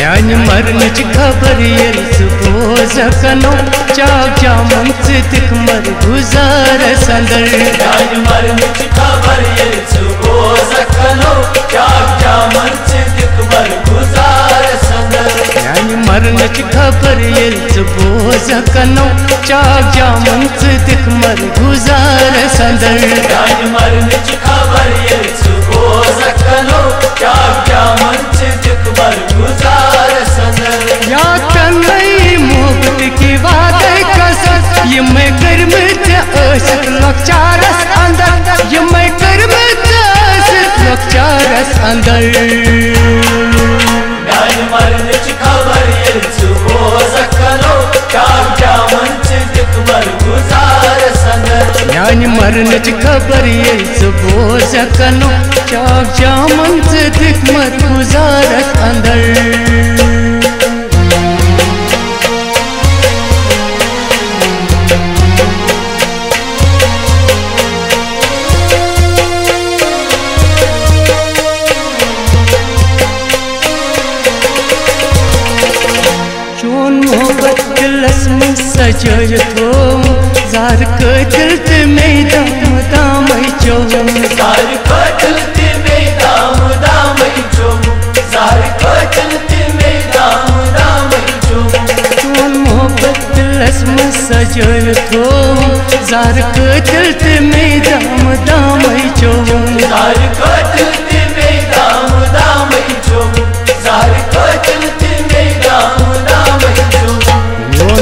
म्यान मरनच खबर येल बोझ कनो चाक जामन दिख मर गुजार संदर म्यान मरनच खबर येल बोझ कनो चाक जामन दिख मर गुजार संदर म्यान मरनच खबर येल बोझ कनो चाक जामन दिख मर गुजार संदर म्यान मरनच खबर येल बोझ कनो चाक जामन दिख मर गुजार संदर या तन्नई मोहब्बत की बात कसम ये मैं करमत आशिक लखचारस अंदर ये मैं करमत आशिक लखचारस अंदर म्यान मरनच खबर येल बोझ कनो चाक जामन दिख मर गुजार संदर म्यान मरनच खबर येल बोझ कनो चाक जामन दिख मर गुजारस अंदर सजय थो जार कतल ते में दाम दाम चो जार कतल ते में दाम दाम चो जार कतल ते में दाम दाम चो चोन मोहब्बत रस्म सजय थो जार कतल ते में दाम दाम चो जार कतल ते में दाम दाम चो जार कतल ते में दाम दाम चो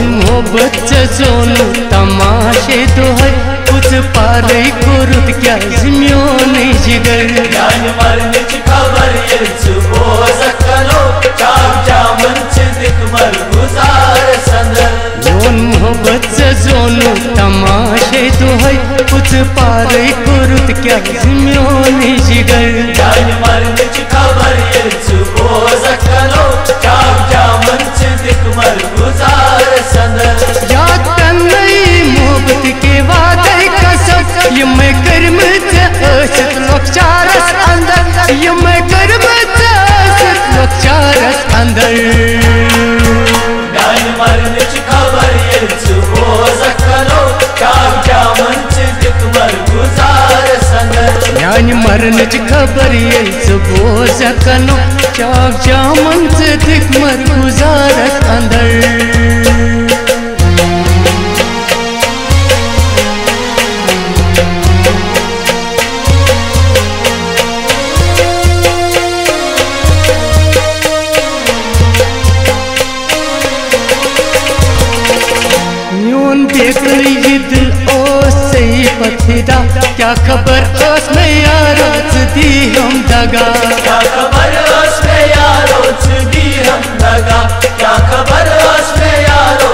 मोहब्बत जोनु तमाशे तो है कुछ पारे कुरुत क्या जिम्यो नहीं जिगर म्यान मरनच खबर येल बोझ कनो चाक जामन दिख मर गुजार संदर मोहब्बत जोनु तमाशे तो है कुछ पारे कुरुत क्या जिम्यो नहीं जिगर म्यान मरनच खबर येल बोझ कनो चाक जामन दिख मर गुजार संदर या तन्नई मोहब्बत के वादे कसम ये मैं करमत आशिक लखचारस अंदर ये मैं करमत आशिक लखचारस अंदर म्यान मरनच खबर येल बोझ कनो चाक जामन दिख मर गुजार संदर म्यान मरनच खबर येल बोझ कनो चाक जामन दिख मर गुजारस अंदर ये दिल ओ सही पथिदा क्या खबर ओस में यारो दी हम दगा क्या खबर ओस में यारो दी हम दगा क्या खबर ओस में यारो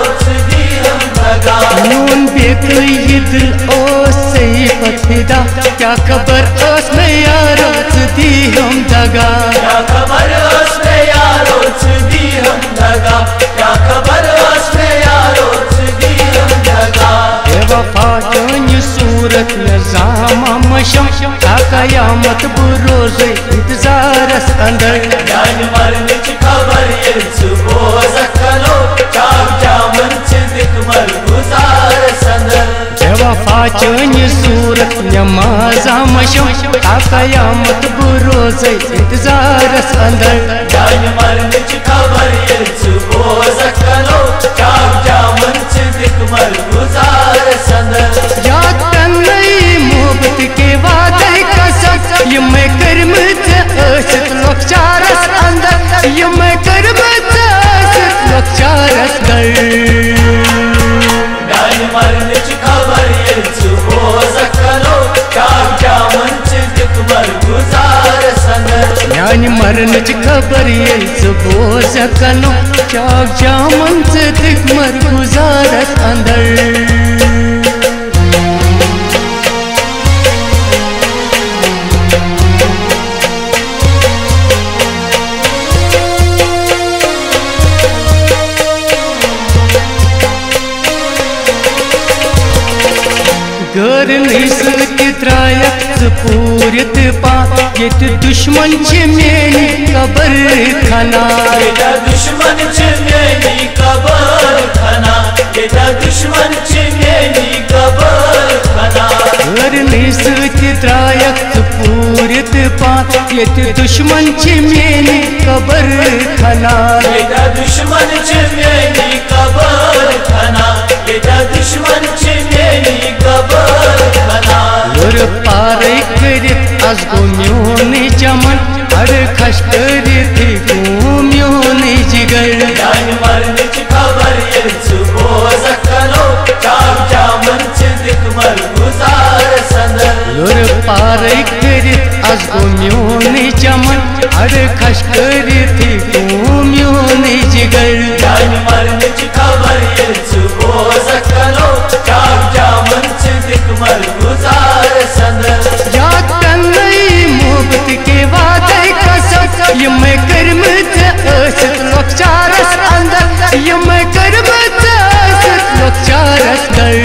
दी हम दगा नून बेकल ये दिल ओ सही पथिदा क्या खबर ओस में यारो दी हम दगा क्या खबर ओस में यारो दी हम दगा क्या खबर ओस में यारो दी हम दगा वफा जानी सूरत नजामा मशम कयामत बुरोज इंतजारस अंदर म्यान मरनच खबर येल बोझ कनो चाक जामन दिख मर गुजार संदर वफा जानी सूरत नमाजा मशम कयामत बुरोज इंतजारस अंदर म्यान मरनच खबर येल बोझ कनो चाक जामन दिख मर गुजार संदर या तन्नई मोहब्बत के वादे कसम ये मैं करमत आशिक लखचारस अंदर ये मैं करमत आशिक लखचारस अंदर म्यान मरनच खबर येल बोझ कनो चाक जामन दिख मर गुजार संदर म्यान मरनच खबर येल बोझ कनो चाक जामन दिख मर गुजारस अंदर घर निसल के त्रायक पूरित पा ये दुश्मन छे मेनी कबर खाना ये दुश्मन मेरी कबर खाना ये दुश्मन मेरी कबर खाना लड़ने सती द्रायक पूरित पान ये दुश्मन मेरी कबर खाना ये दुश्मन मेरी कबर खाना ये दुश्मन मेरी कबर खाना और पारे करित आज गो म्योन चमन हर खश करित गो म्योन जिगर जान मरने की खबर ये बोझ कनो चाप जामन दिख मर गुजार संदर और पारे करित आज गो म्योन चमन हर खश करित गो म्योन जिगर जान मरने की खबर ये बोझ कनो चाप जामन दिख मर गुजार संदर याद तन्नई मोहब्बत के वादे कसम ये मैं करमत असत लक्ष्यारस अंदर ये मैं करमत असत लक्ष्यारस दर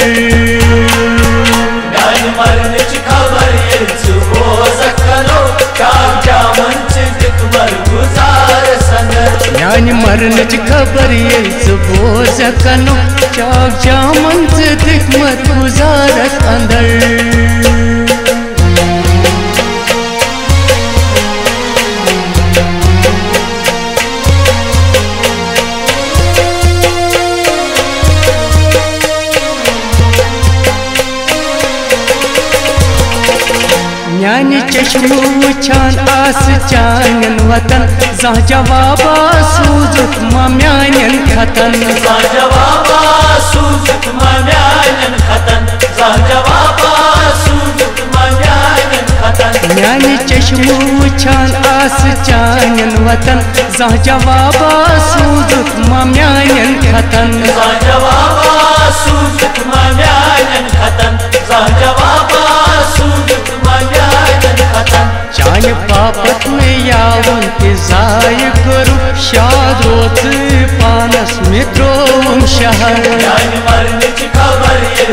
जान मरने की खबर ये बोझ कनो चाप जामन दिख मर गुजार संदर यान मरने की खबर ये बोझ कनो चाक जामन दिख मत गुजारस अंदर न्यान चश्मो वुछान आस चानन वतन जा जवाबा सूजुत म्यानन खतन जा जवाबा सूजुत म्यानन खतन जा जवाबा सूजुत म्यानन खतन न्यान चश्मो वुछान आस चानन वतन जा जवाबा सूजुत म्यानन खतन जा जवाबा सूजुत म्यानन खतन जा जवाबा सूजुत म्यानन खतन चान पापत में यावन जाय करू शाद रोत पानस में त्रोम शहर जान मरने की खबर ये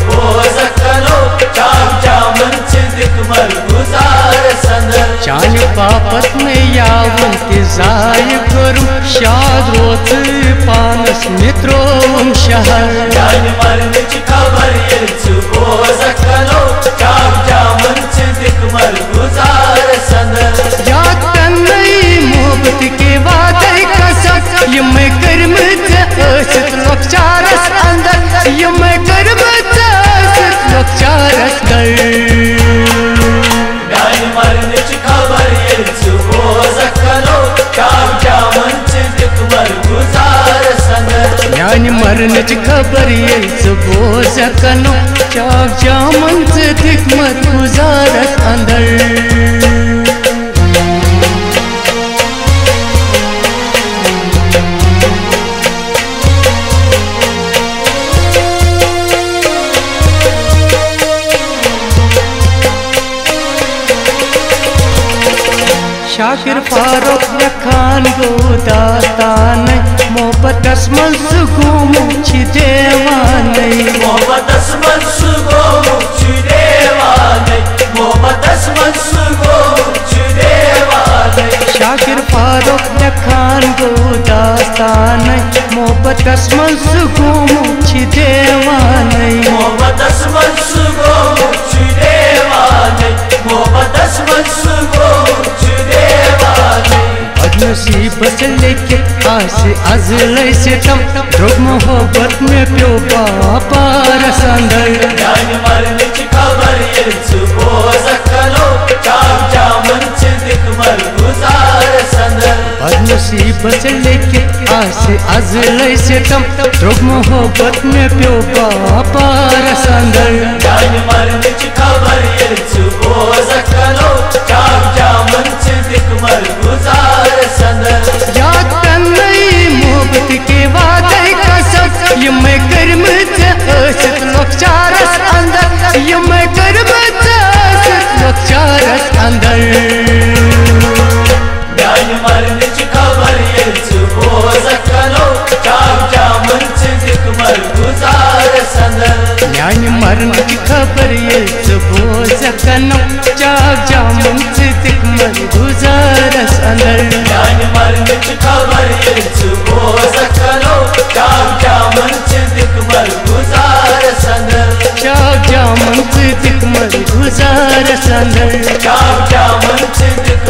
बोझ कनो चाप जामन दिख मर गुजार संदर चान पापत में यावन जाय करू शाद रोत पानस में त्रोम शहर जान मरने की खबर ये बोझ कनो चाप जामन दिख मर गुजार संदर याद तन्नई मोहब्बत के वादे कसम ये मैं करमत असत लक्ष्यारस अंदर ये मैं करमत असत लक्ष्यारस दर जान मरने की खबर ये बोझ कनो चाप जामन दिख मर गुजार संदर यान मरने की खबर ये बोझ कनो चाक जामन दिख मत गुजारस अंदर शाकिर फारूक लखान गो दास्तान मोहब्बतस मंस गुमु छी देवाने मोहब्बतस मंस गुमु छी देवाने मोहब्बतस मंस गुमु छी देवाने शाकिर फारूक लखान गो दास्तान मोहब्बतस मंस गुमु छी देवाने मोहब्बतस मंस गुमु छी देवाने मोहब्बतस मंस गुमु छी देवाने बदनसीब से लेके आस अजले से तम ध्रुव मोहब्बत में प्यो पार संदर जान मरने की खबर ये बोझ कनो चाप जामन दिख मर गुजार संदर बदनसीब से लेके आस अजले से तम ध्रुव मोहब्बत में प्यो पार संदर जान मरने की खबर ये बोझ कनो चाप जामन दिख मर गुजार संदर याद तन्नई मोहब्बत के वादे कसम ये मैं करमत असत लक्ष्यारस अंदर ये मैं करमत असत लक्ष्यारस अंदर जान मरने की खबर ये बोझ कनो चाप जामन दिख मर गुजार संदर यान मरने की खबर ये बोझ कनो चाक जामुन से दिख मर गुजारस अंदर दिख मर गुजार संदर चाम चामन दिख